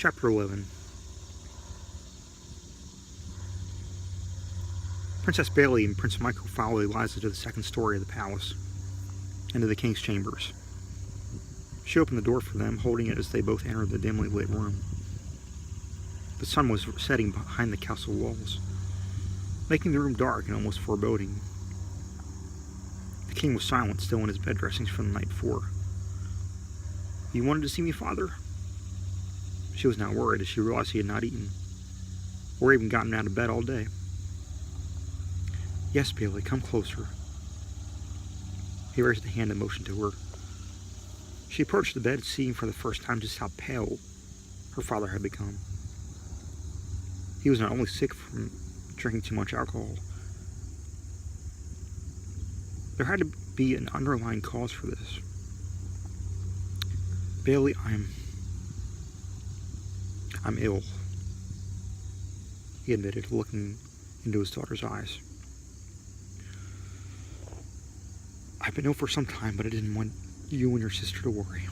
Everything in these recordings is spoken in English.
Chapter 11. Princess Bailey and Prince Michael follow Eliza to the second story of the palace, into the king's chambers. She opened the door for them, holding it as they both entered the dimly lit room. The sun was setting behind the castle walls, making the room dark and almost foreboding. The king was silent, still in his bed dressings from the night before. "You wanted to see me, father?" She was not worried as she realized he had not eaten, or even gotten out of bed all day. "Yes, Bailey, come closer." He raised a hand and motioned to her. She approached the bed, seeing for the first time just how pale her father had become. He was not only sick from drinking too much alcohol. There had to be an underlying cause for this. "Bailey, I'm ill," he admitted, looking into his daughter's eyes. "I've been ill for some time, but I didn't want you and your sister to worry."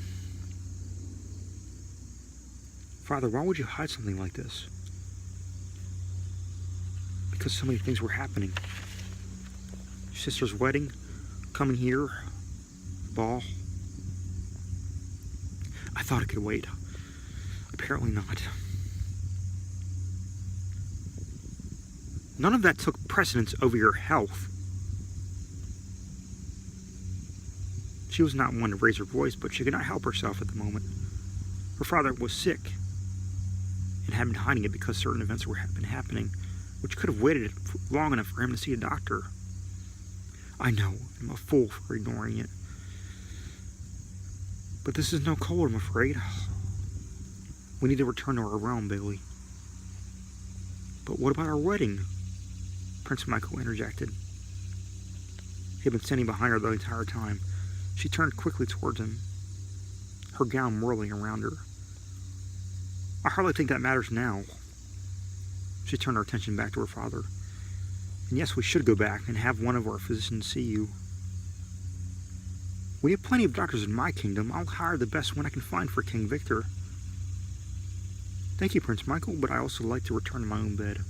"Father, why would you hide something like this?" "Because so many things were happening. Your sister's wedding, coming here, ball. I thought it could wait. Apparently not." "None of that took precedence over your health." She was not one to raise her voice, but she could not help herself at the moment. Her father was sick and had been hiding it because certain events had been happening, which could have waited long enough for him to see a doctor. "I know, I'm a fool for ignoring it. But this is no cold, I'm afraid. We need to return to our realm, Bailey." "But what about our wedding?" Prince Michael interjected. He had been standing behind her the entire time. She turned quickly towards him, her gown whirling around her. "I hardly think that matters now." She turned her attention back to her father. "And yes, we should go back and have one of our physicians see you. We have plenty of doctors in my kingdom. I'll hire the best one I can find for King Victor." "Thank you, Prince Michael, but I also like to return to my own bed."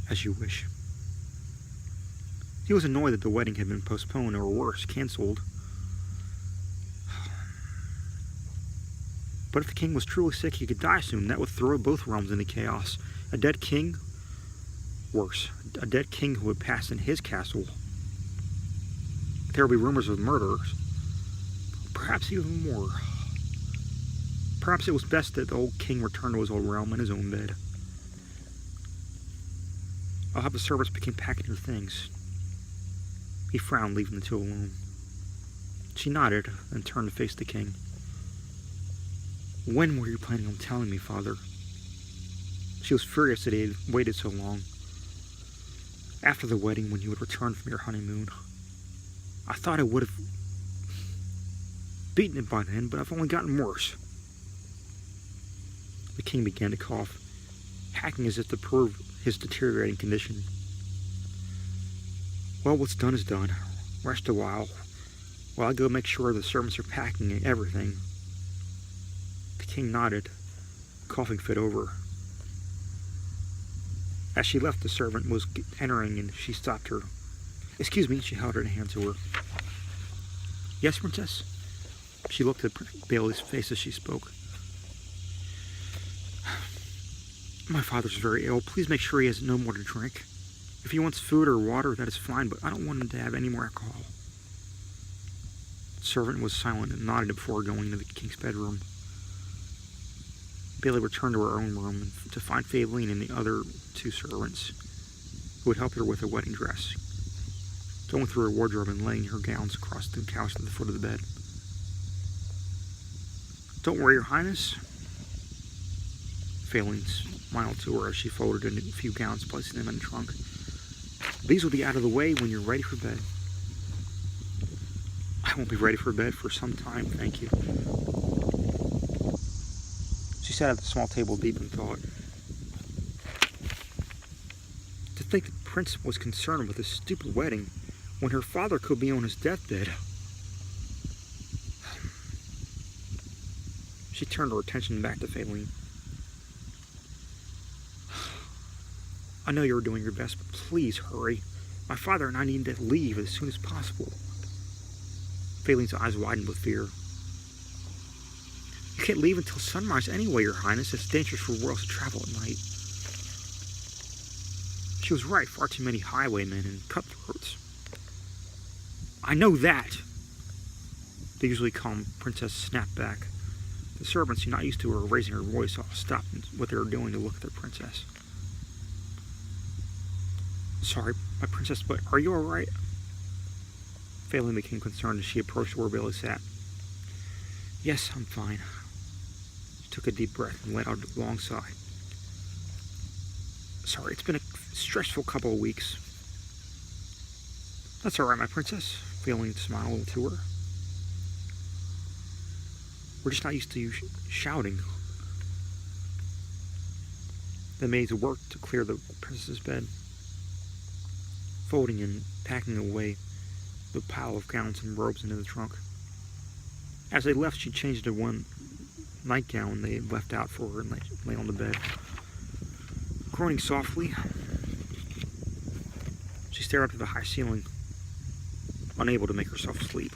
"As you wish." He was annoyed that the wedding had been postponed, or worse, cancelled. But if the king was truly sick, he could die soon. That would throw both realms into chaos. A dead king? Worse, a dead king who would pass in his castle. There would be rumors of murders. Perhaps even more. Perhaps it was best that the old king return to his old realm in his own bed. "I'll have the servants begin packing your things." He frowned, leaving the two alone. She nodded and turned to face the king. "When were you planning on telling me, father?" She was furious that he had waited so long. "After the wedding, when you would return from your honeymoon. I thought I would have beaten it by then, but I've only gotten worse." The king began to cough, hacking as if to prove his deteriorating condition. "Well, what's done is done. Rest a while I go make sure the servants are packing and everything." The king nodded, coughing fit over. As she left, the servant was entering and she stopped her. "Excuse me," she held her hand to her. "Yes, Princess?" She looked at Bailey's face as she spoke. "My father's very ill. Please make sure he has no more to drink. If he wants food or water, that is fine, but I don't want him to have any more alcohol." The servant was silent and nodded before going into the king's bedroom. Bailey returned to her own room to find Fayeline and the other two servants, who would help her with her wedding dress, going through her wardrobe and laying her gowns across the couch at the foot of the bed. "Don't worry, Your Highness." Fayeline smiled to her as she folded in a few gowns, placing them in the trunk. "These will be out of the way when you're ready for bed." "I won't be ready for bed for some time, thank you." She sat at the small table deep in thought. To think the prince was concerned with this stupid wedding when her father could be on his deathbed. She turned her attention back to Faline. I know you're doing your best, but please hurry. My father and I need to leave as soon as possible. Faline's eyes widened with fear. You can't leave until sunrise anyway, Your Highness. It's dangerous for royals to travel at night. She was right. Far too many highwaymen and cutthroats. I know that. The usually calm princess snapped back. The servants, who not used to her raising her voice, all stopped what they were doing to look at their princess. Sorry, my princess, but are you alright? Faline became concerned as she approached where Billy sat. Yes, I'm fine. She took a deep breath and let out a long sigh. Sorry, it's been a stressful couple of weeks. That's alright, my princess. Faline smiled to her. We're just not used to you shouting. The maids worked to clear the princess's bed, folding and packing away the pile of gowns and robes into the trunk. As they left, she changed to one nightgown they had left out for her and lay on the bed. Groaning softly, she stared up to the high ceiling, unable to make herself sleep.